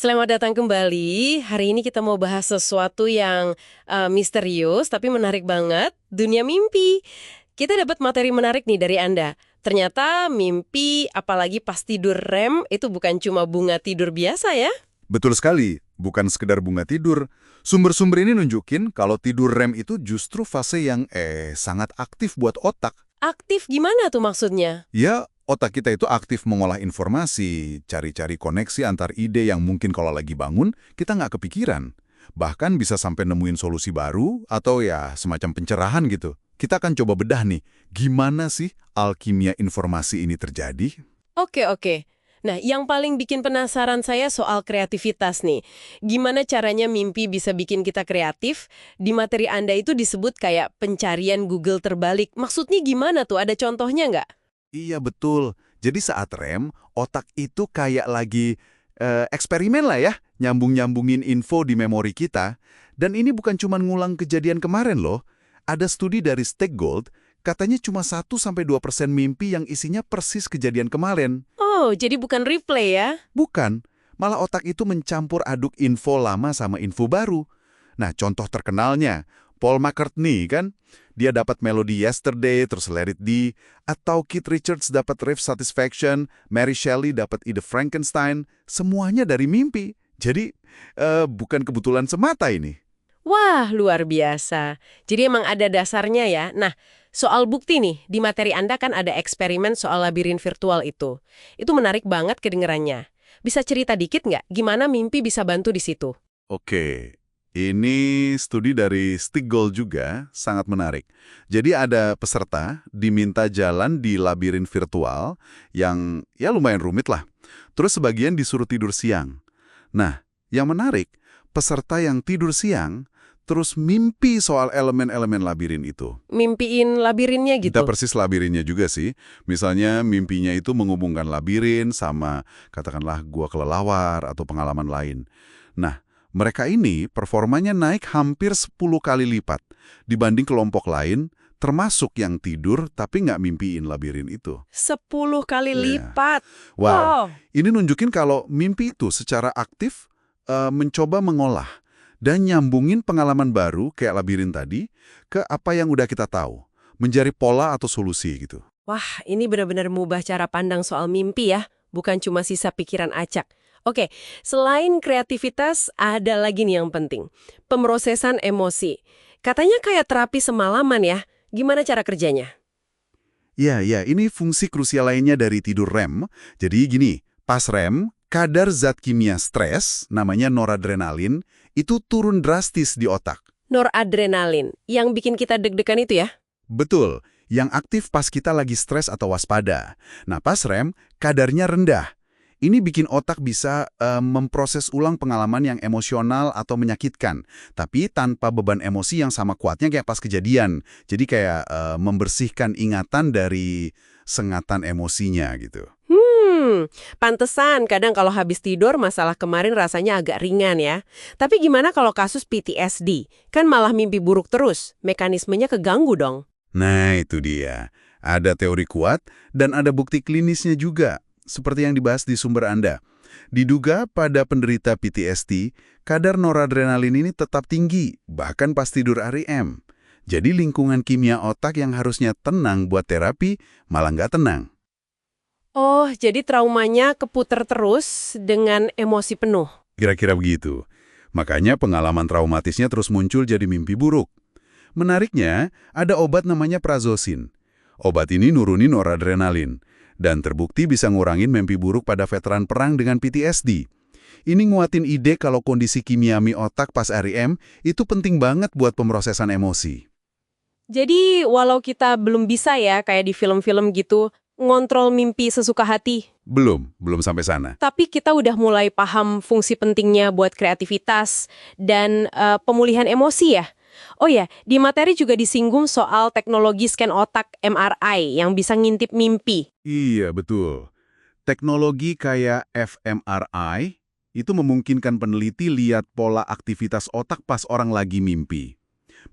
Selamat datang kembali. Hari ini kita mau bahas sesuatu yang misterius tapi menarik banget, dunia mimpi. Kita dapat materi menarik nih dari Anda. Ternyata mimpi, apalagi pas tidur REM, itu bukan cuma bunga tidur biasa ya. Betul sekali, bukan sekedar bunga tidur. Sumber-sumber ini nunjukin kalau tidur REM itu justru fase yang sangat aktif buat otak. Aktif gimana tuh maksudnya? Ya, otak kita itu aktif mengolah informasi, cari-cari koneksi antar ide yang mungkin kalau lagi bangun, kita nggak kepikiran. Bahkan bisa sampai nemuin solusi baru atau ya semacam pencerahan gitu. Kita akan coba bedah nih, gimana sih alkimia informasi ini terjadi? Oke. Nah, yang paling bikin penasaran saya soal kreativitas nih. Gimana caranya mimpi bisa bikin kita kreatif? Di materi Anda itu disebut kayak pencarian Google terbalik. Maksudnya gimana tuh? Ada contohnya nggak? Iya betul. Jadi saat REM, otak itu kayak lagi eksperimen lah ya, nyambung-nyambungin info di memori kita. Dan ini bukan cuma ngulang kejadian kemarin loh. Ada studi dari Steggold, katanya cuma 1-2% mimpi yang isinya persis kejadian kemarin. Oh, jadi bukan replay ya? Bukan, malah otak itu mencampur aduk info lama sama info baru. Nah, contoh terkenalnya, Paul McCartney kan? Dia dapat melodi Yesterday, terus Let It Be, atau Keith Richards dapat riff Satisfaction, Mary Shelley dapat ide Frankenstein, semuanya dari mimpi. Jadi, bukan kebetulan semata ini. Wah, luar biasa. Jadi emang ada dasarnya ya. Nah, soal bukti nih, di materi Anda kan ada eksperimen soal labirin virtual itu. Itu menarik banget kedengerannya. Bisa cerita dikit nggak gimana mimpi bisa bantu di situ? Oke, ini studi dari Stigall juga sangat menarik. Jadi ada peserta diminta jalan di labirin virtual yang ya lumayan rumit lah. Terus sebagian disuruh tidur siang. Nah, yang menarik, peserta yang tidur siang terus mimpi soal elemen-elemen labirin itu. Mimpiin labirinnya Kita gitu? persis labirinnya juga sih. Misalnya mimpinya itu menghubungkan labirin sama katakanlah gua kelelawar atau pengalaman lain. Nah, mereka ini performanya naik hampir 10 kali lipat dibanding kelompok lain, termasuk yang tidur tapi nggak mimpiin labirin itu. 10 kali Iya. lipat. Wow, Wow. ini nunjukin kalau mimpi itu secara aktif mencoba mengolah dan nyambungin pengalaman baru kayak labirin tadi ke apa yang udah kita tahu, mencari pola atau solusi gitu. Wah, ini benar-benar mengubah cara pandang soal mimpi ya. Bukan cuma sisa pikiran acak. Oke, selain kreativitas, ada lagi nih yang penting. Pemrosesan emosi. Katanya kayak terapi semalaman ya. Gimana cara kerjanya? Ya, ini fungsi krusial lainnya dari tidur REM. Jadi gini, pas REM, kadar zat kimia stres, namanya noradrenalin, itu turun drastis di otak. Noradrenalin, yang bikin kita deg-degan itu ya? Betul, yang aktif pas kita lagi stres atau waspada. Nah, pas REM, kadarnya rendah. Ini bikin otak bisa memproses ulang pengalaman yang emosional atau menyakitkan, tapi tanpa beban emosi yang sama kuatnya kayak pas kejadian. Jadi kayak membersihkan ingatan dari sengatan emosinya gitu. Pantesan kadang kalau habis tidur masalah kemarin rasanya agak ringan ya. Tapi gimana kalau kasus PTSD? Kan malah mimpi buruk terus, mekanismenya keganggu dong. Nah, itu dia. Ada teori kuat dan ada bukti klinisnya juga, seperti yang dibahas di sumber Anda. Diduga pada penderita PTSD, kadar noradrenalin ini tetap tinggi, bahkan pas tidur REM. Jadi lingkungan kimia otak yang harusnya tenang buat terapi, malah nggak tenang. Oh, jadi traumanya keputar terus dengan emosi penuh. Kira-kira begitu. Makanya pengalaman traumatisnya terus muncul jadi mimpi buruk. Menariknya, ada obat namanya prazosin. Obat ini nurunin noradrenalin, dan terbukti bisa ngurangin mimpi buruk pada veteran perang dengan PTSD. Ini nguatin ide kalau kondisi kimiami otak pas REM itu penting banget buat pemrosesan emosi. Jadi walau kita belum bisa ya kayak di film-film gitu, ngontrol mimpi sesuka hati. Belum sampai sana. Tapi kita udah mulai paham fungsi pentingnya buat kreativitas dan pemulihan emosi ya. Oh ya, di materi juga disinggung soal teknologi scan otak MRI yang bisa ngintip mimpi. Iya, betul. Teknologi kayak fMRI itu memungkinkan peneliti lihat pola aktivitas otak pas orang lagi mimpi.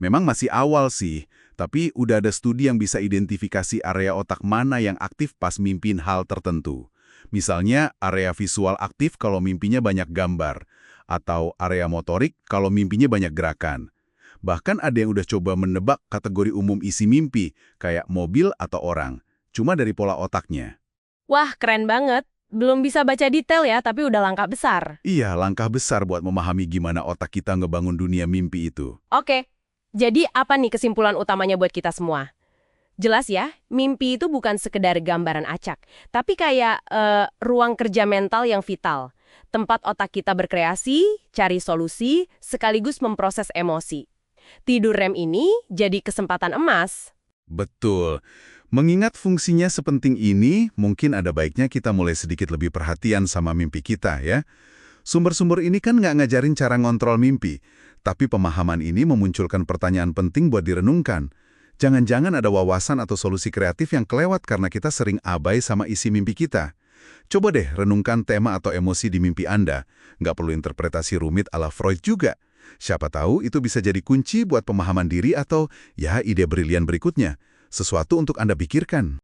Memang masih awal sih, tapi udah ada studi yang bisa identifikasi area otak mana yang aktif pas mimpin hal tertentu. Misalnya area visual aktif kalau mimpinya banyak gambar, atau area motorik kalau mimpinya banyak gerakan. Bahkan ada yang udah coba menebak kategori umum isi mimpi, kayak mobil atau orang, cuma dari pola otaknya. Wah, keren banget. Belum bisa baca detail ya, tapi udah langkah besar. Iya, langkah besar buat memahami gimana otak kita ngebangun dunia mimpi itu. Oke, jadi apa nih kesimpulan utamanya buat kita semua? Jelas ya, mimpi itu bukan sekedar gambaran acak, tapi kayak ruang kerja mental yang vital. Tempat otak kita berkreasi, cari solusi, sekaligus memproses emosi. Tidur REM ini jadi kesempatan emas. Betul. Mengingat fungsinya sepenting ini, mungkin ada baiknya kita mulai sedikit lebih perhatian sama mimpi kita ya. Sumber-sumber ini kan nggak ngajarin cara ngontrol mimpi, tapi pemahaman ini memunculkan pertanyaan penting buat direnungkan. Jangan-jangan ada wawasan atau solusi kreatif yang kelewat karena kita sering abai sama isi mimpi kita. Coba deh renungkan tema atau emosi di mimpi Anda. Nggak perlu interpretasi rumit ala Freud juga. Siapa tahu itu bisa jadi kunci buat pemahaman diri atau ya ide brilian berikutnya. Sesuatu untuk Anda pikirkan.